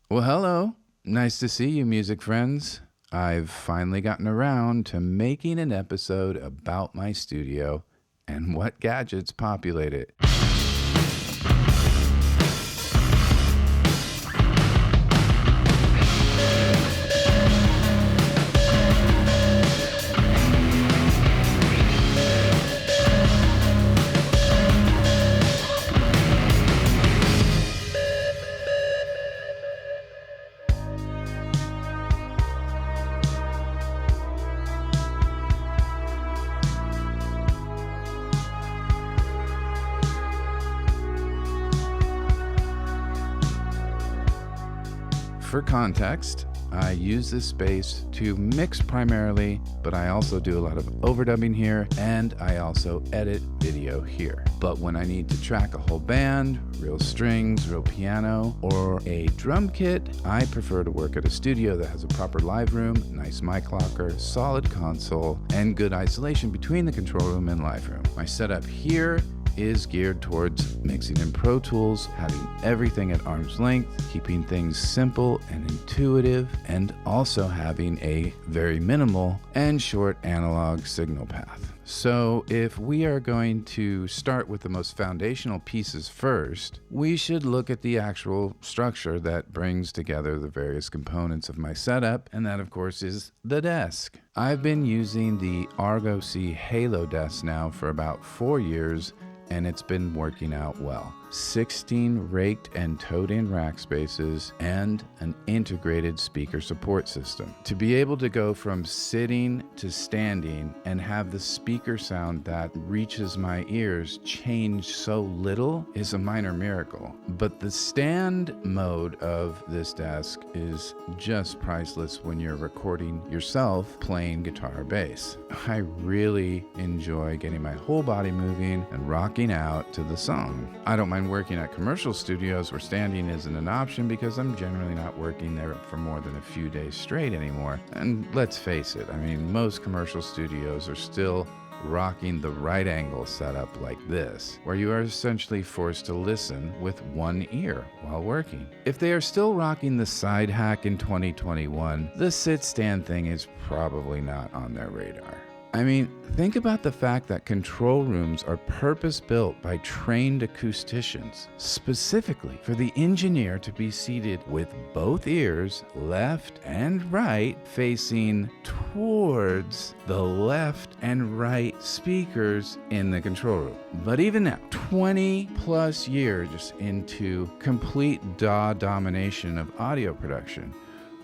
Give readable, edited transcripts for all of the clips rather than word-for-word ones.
Well, hello. Nice to see you, music friends. I've finally gotten around to making an episode about my studio and what gadgets populate it. For context, I use this space to mix primarily, but I also do a lot of overdubbing here, and I also edit video here. But when I need to track a whole band, real strings, real piano, or a drum kit, I prefer to work at a studio that has a proper live room, nice mic locker, solid console, and good isolation between the control room and live room. My setup here is geared towards mixing in Pro Tools, having everything at arm's length, keeping things simple and intuitive, and also having a very minimal and short analog signal path. So if we are going to start with the most foundational pieces first, we should look at the actual structure that brings together the various components of my setup, and that of course is the desk. I've been using the Argo C Halo desk now for about 4 years, and it's been working out well. 16 raked and towed in rack spaces and an integrated speaker support system. To be able to go from sitting to standing and have the speaker sound that reaches my ears change so little is a minor miracle. But the stand mode of this desk is just priceless when you're recording yourself playing guitar or bass. I really enjoy getting my whole body moving and rocking out to the song. I don't mind working at commercial studios where standing isn't an option because I'm generally not working there for more than a few days straight anymore. And let's face it, I mean, most commercial studios are still rocking the right angle setup like this, where you are essentially forced to listen with one ear while working. If they are still rocking the side hack in 2021, the sit stand thing is probably not on their radar. I mean, think about the fact that control rooms are purpose-built by trained acousticians, specifically for the engineer to be seated with both ears, left and right, facing towards the left and right speakers in the control room. But even now, 20 plus years into complete DAW domination of audio production,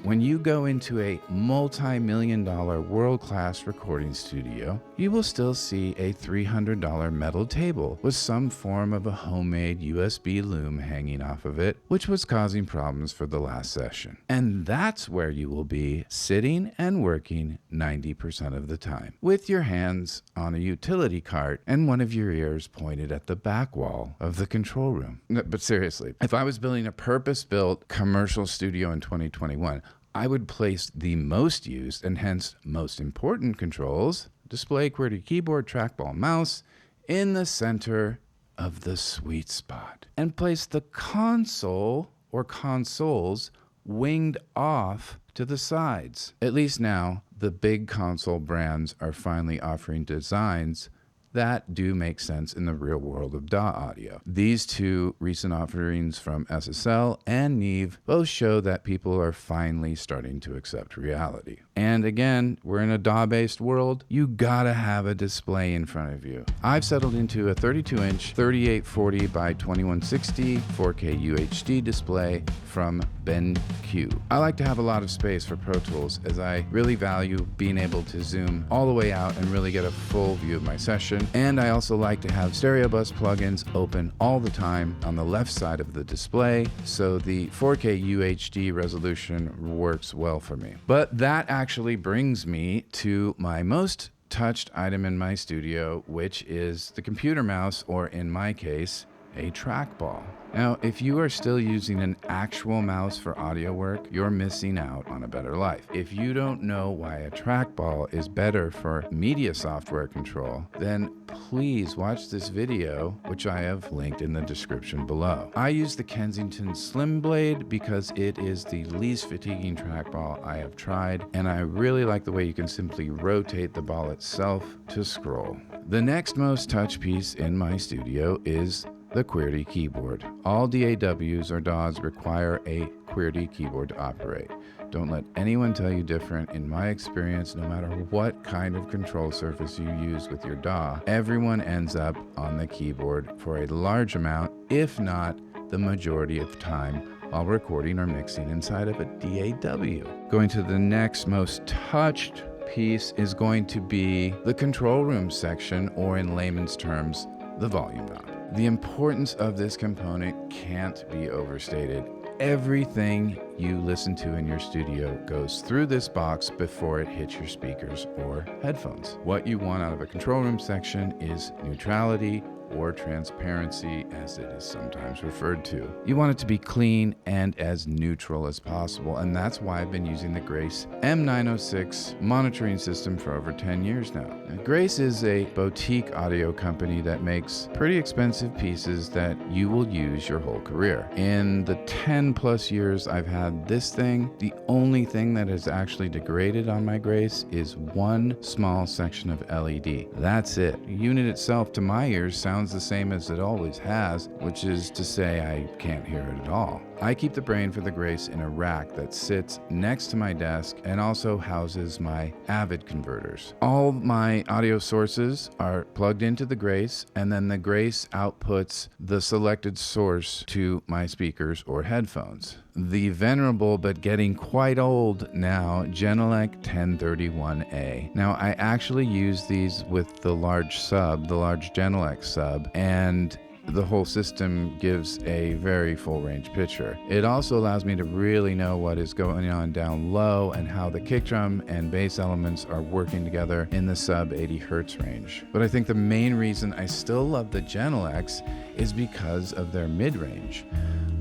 when you go into a multi-million-dollar world-class recording studio, you will still see a $300 metal table with some form of a homemade USB loom hanging off of it, which was causing problems for the last session. And that's where you will be sitting and working 90% of the time, with your hands on a utility cart and one of your ears pointed at the back wall of the control room. But seriously, if I was building a purpose-built commercial studio in 2021, I would place the most used and hence most important controls, display, QWERTY keyboard, trackball, mouse, in the center of the sweet spot, and place the console or consoles winged off to the sides. At least now, the big console brands are finally offering designs that do make sense in the real world of DAW audio. These two recent offerings from Ssl and Neve both show that people are finally starting to accept reality. And again, we're in a DAW-based world. You gotta have a display in front of you. I've settled into a 32-inch 3840 by 2160 4K UHD display from BenQ. I like to have a lot of space for Pro Tools as I really value being able to zoom all the way out and really get a full view of my session. And I also like to have stereo bus plugins open all the time on the left side of the display, so the 4K UHD resolution works well for me. But that actually brings me to my most touched item in my studio, which is the computer mouse, or in my case, a trackball. Now, if you are still using an actual mouse for audio work, you're missing out on a better life. If you don't know why a trackball is better for media software control, then please watch this video, which I have linked in the description below. I use the Kensington Slim Blade because it is the least fatiguing trackball I have tried, and I really like the way you can simply rotate the ball itself to scroll. The next most touch piece in my studio is the QWERTY keyboard. All DAWs or DAWs require a QWERTY keyboard to operate. Don't let anyone tell you different. In my experience, no matter what kind of control surface you use with your DAW, everyone ends up on the keyboard for a large amount, if not the majority of time, while recording or mixing inside of a DAW. Going to the next most touched piece is going to be the control room section, or in layman's terms, the volume knob. The importance of this component can't be overstated. Everything you listen to in your studio goes through this box before it hits your speakers or headphones. What you want out of a control room section is neutrality, or transparency as it is sometimes referred to. You want it to be clean and as neutral as possible, and that's why I've been using the Grace M906 monitoring system for over 10 years now. Grace is a boutique audio company that makes pretty expensive pieces that you will use your whole career. In the 10 plus years I've had this thing, the only thing that has actually degraded on my Grace is one small section of LED. That's it. The unit itself, to my ears, sounds the same as it always has, which is to say I can't hear it at all. I keep the brain for the Grace in a rack that sits next to my desk and also houses my Avid converters. All my audio sources are plugged into the Grace, and then the Grace outputs the selected source to my speakers or headphones. The venerable but getting quite old now Genelec 1031A. Now I actually use these with the large Genelec sub, and the whole system gives a very full range picture. It also allows me to really know what is going on down low and how the kick drum and bass elements are working together in the sub 80 Hertz range. But I think the main reason I still love the Genelecs is because of their mid-range.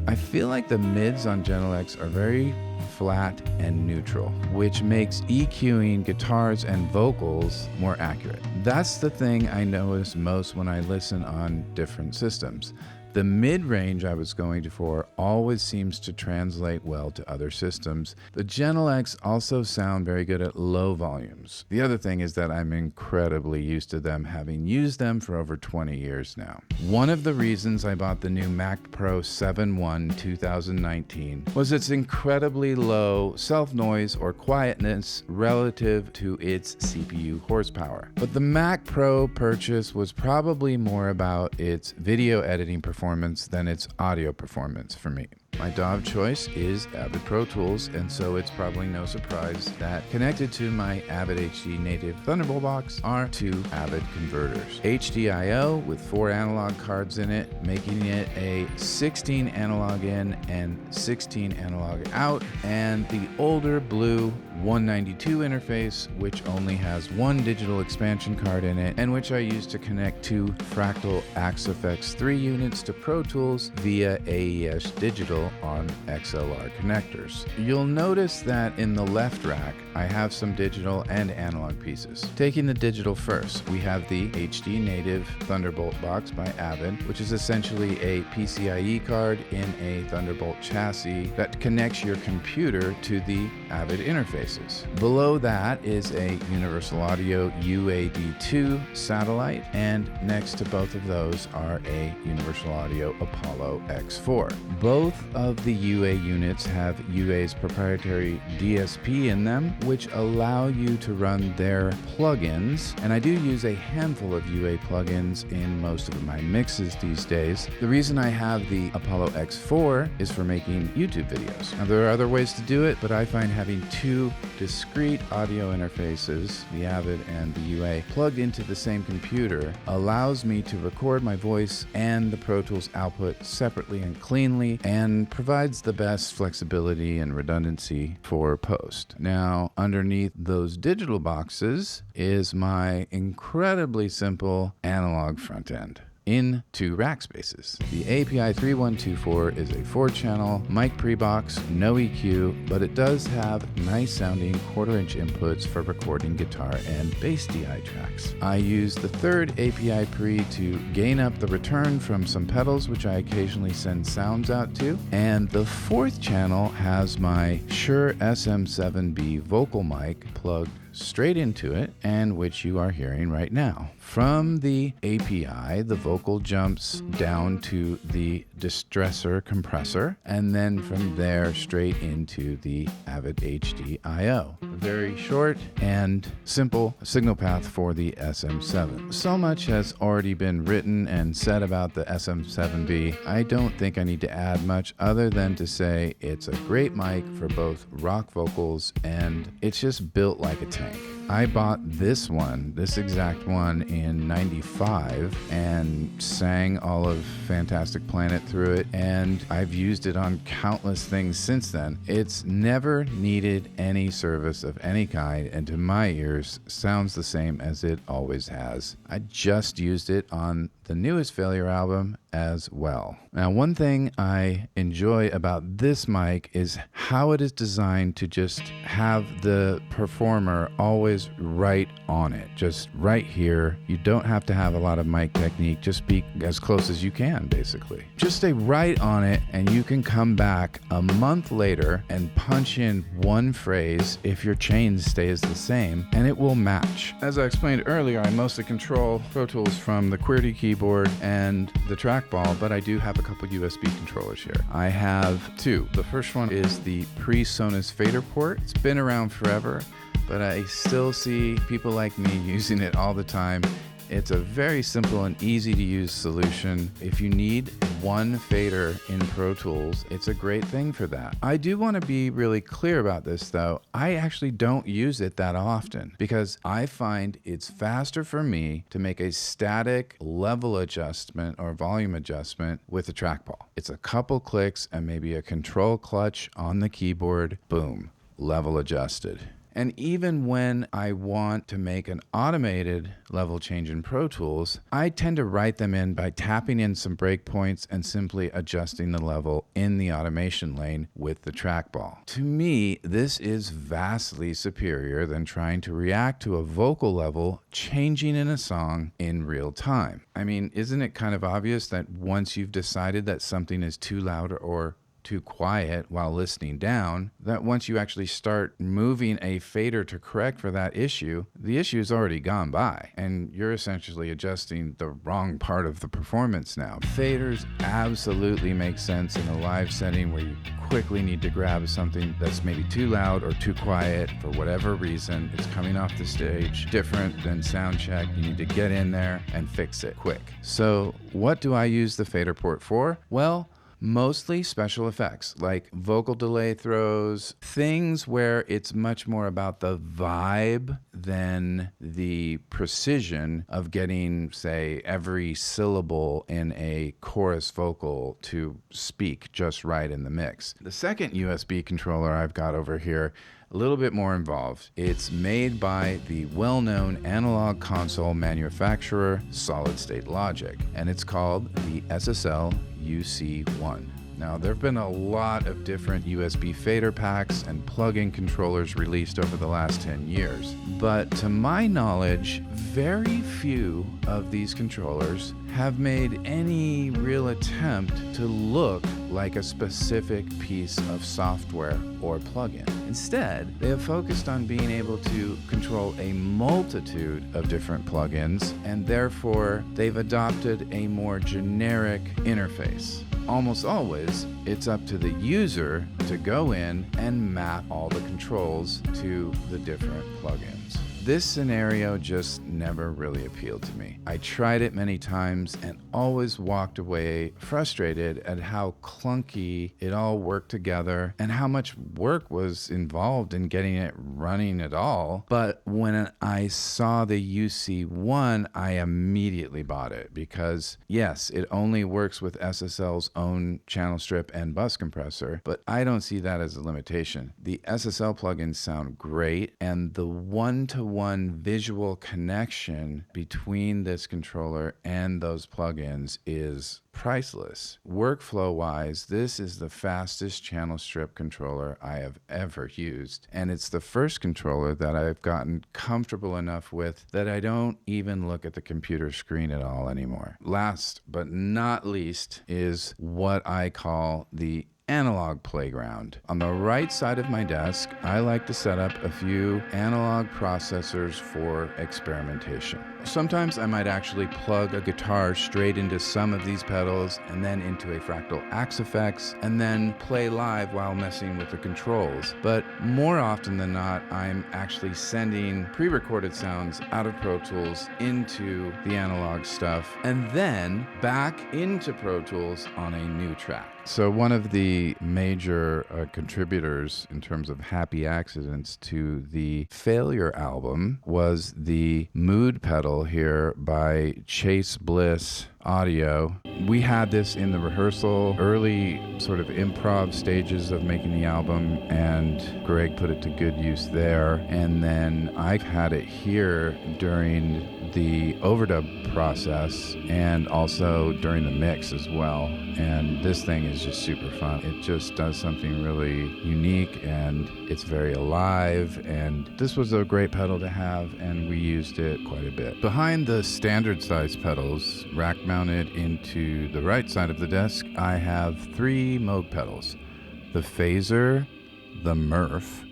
I feel like the mids on Genelecs are very flat and neutral, which makes EQing guitars and vocals more accurate. That's the thing I notice most when I listen on different systems. The mid-range I was going for always seems to translate well to other systems. The Genelecs also sound very good at low volumes. The other thing is that I'm incredibly used to them, having used them for over 20 years now. One of the reasons I bought the new Mac Pro 7.1 2019 was its incredibly low self-noise or quietness relative to its CPU horsepower. But the Mac Pro purchase was probably more about its video editing performance than its audio performance for me. My DAW of choice is Avid Pro Tools, and so it's probably no surprise that connected to my Avid HD native Thunderbolt box are two Avid converters. HDIO with 4 analog cards in it, making it a 16 analog in and 16 analog out, and the older blue 192 interface, which only has one digital expansion card in it, and which I use to connect two Fractal Axe-FX 3 units to Pro Tools via AES Digital on XLR connectors. You'll notice that in the left rack, I have some digital and analog pieces. Taking the digital first, we have the HD native Thunderbolt box by Avid, which is essentially a PCIe card in a Thunderbolt chassis that connects your computer to the Avid interfaces. Below that is a Universal Audio UAD2 satellite, and next to both of those are a Universal Audio Apollo X4. Both of the UA units have UA's proprietary DSP in them, which allow you to run their plugins, and I do use a handful of UA plugins in most of my mixes these days. The reason I have the Apollo X4 is for making YouTube videos. Now there are other ways to do it, but I find having two discrete audio interfaces, the Avid and the UA, plugged into the same computer allows me to record my voice and the Pro Tools output separately and cleanly, and provides the best flexibility and redundancy for post. Now, underneath those digital boxes is my incredibly simple analog front end. into rack spaces. The API 3124 is a 4-channel mic pre-box, no EQ, but it does have nice sounding 1/4-inch inputs for recording guitar and bass DI tracks. I use the third API pre to gain up the return from some pedals, which I occasionally send sounds out to, and the 4th channel has my Shure SM7B vocal mic plugged straight into it, and which you are hearing right now. From the API, the vocal jumps down to the distressor compressor, and then from there straight into the Avid HD I/O. Very short and simple signal path for the SM7. So much has already been written and said about the SM7B, I don't think I need to add much other than to say it's a great mic for both rock vocals, and it's just built like a tank. I bought this exact one in '95 and sang all of Fantastic Planet through it, and I've used it on countless things since then. It's never needed any service of any kind, and to my ears sounds the same as it always has. I just used it on the newest Failure album as well. Now, one thing I enjoy about this mic is how it is designed to just have the performer always right on it, just right here. You don't have to have a lot of mic technique, just be as close as you can, basically. Just stay right on it, and you can come back a month later and punch in one phrase if your chain stays the same, and it will match. As I explained earlier, I mostly control Pro Tools from the QWERTY keyboard and the trackball, but I do have a couple USB controllers here. I have 2. The first one is the pre-Sonus fader port. It's been around forever, but I still see people like me using it all the time. It's a very simple and easy to use solution. If you need one fader in Pro Tools, it's a great thing for that. I do want to be really clear about this though. I actually don't use it that often because I find it's faster for me to make a static level adjustment or volume adjustment with the trackball. It's a couple clicks and maybe a control clutch on the keyboard, boom, level adjusted. And even when I want to make an automated level change in Pro Tools, I tend to write them in by tapping in some breakpoints and simply adjusting the level in the automation lane with the trackball. To me, this is vastly superior than trying to react to a vocal level changing in a song in real time. I mean, isn't it kind of obvious that once you've decided that something is too loud or too quiet while listening down, that once you actually start moving a fader to correct for that issue, the issue is already gone by, and you're essentially adjusting the wrong part of the performance now. Faders absolutely make sense in a live setting where you quickly need to grab something that's maybe too loud or too quiet for whatever reason. It's coming off the stage, different than sound check. You need to get in there and fix it quick. So what do I use the fader port for? Well, mostly special effects like vocal delay throws, things where it's much more about the vibe than the precision of getting, say, every syllable in a chorus vocal to speak just right in the mix. The second USB controller I've got over here, a little bit more involved. It's made by the well-known analog console manufacturer Solid State Logic, and it's called the Ssl Uc-1. Now, there have been a lot of different USB fader packs and plug-in controllers released over the last 10 years, but to my knowledge, very few of these controllers have made any real attempt to look like a specific piece of software or plugin. Instead, they have focused on being able to control a multitude of different plugins, and therefore they've adopted a more generic interface. Almost always, it's up to the user to go in and map all the controls to the different plugins. This scenario just never really appealed to me. I tried it many times and always walked away frustrated at how clunky it all worked together and how much work was involved in getting it running at all. But when I saw the UC-1, I immediately bought it because, yes, it only works with SSL's own channel strip and bus compressor, but I don't see that as a limitation. The SSL plugins sound great, and the one-to-one one-to-one visual connection between this controller and those plugins is priceless. Workflow-wise, this is the fastest channel strip controller I have ever used, and it's the first controller that I've gotten comfortable enough with that I don't even look at the computer screen at all anymore. Last but not least is what I call the analog playground. On the right side of my desk, I like to set up a few analog processors for experimentation. Sometimes I might actually plug a guitar straight into some of these pedals and then into a Fractal Axe effects and then play live while messing with the controls. But more often than not, I'm actually sending pre-recorded sounds out of Pro Tools into the analog stuff and then back into Pro Tools on a new track. So one of the major contributors in terms of happy accidents to the Failure album was the mood pedal here by Chase Bliss Audio. We had this in the rehearsal, early sort of improv stages of making the album, and Greg put it to good use there. And then I've had it here during the overdub process and also during the mix as well. And this thing is just super fun. It just does something really unique and it's very alive. And this was a great pedal to have, and we used it quite a bit. Behind the standard size pedals, rack mounted into the right side of the desk, I have 3 Moog pedals: the phaser, the Murph,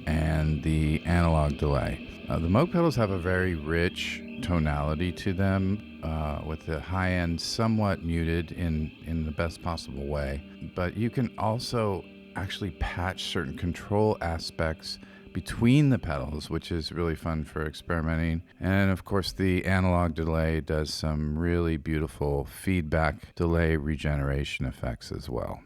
and the analog delay. The Moog pedals have a very rich tonality to them, with the high end somewhat muted in the best possible way. But you can also actually patch certain control aspects between the pedals, which is really fun for experimenting. And of course, the analog delay does some really beautiful feedback delay regeneration effects as well.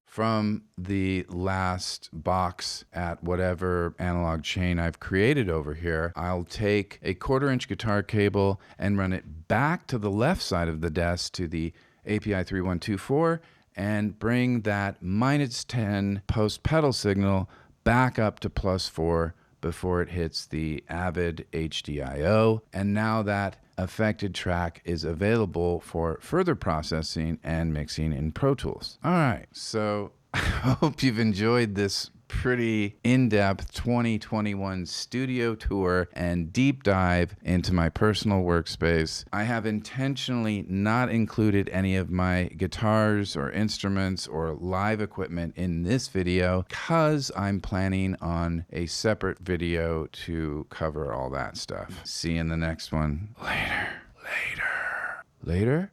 From the last box at whatever analog chain I've created over here, I'll take a 1/4-inch guitar cable and run it back to the left side of the desk to the API 3124 and bring that -10 post pedal signal back up to +4 before it hits the Avid HDIO. And now that affected track is available for further processing and mixing in Pro Tools. All right, so I hope you've enjoyed this pretty in-depth 2021 studio tour and deep dive into my personal workspace. I have intentionally not included any of my guitars or instruments or live equipment in this video because I'm planning on a separate video to cover all that stuff. See you in the next one. Later.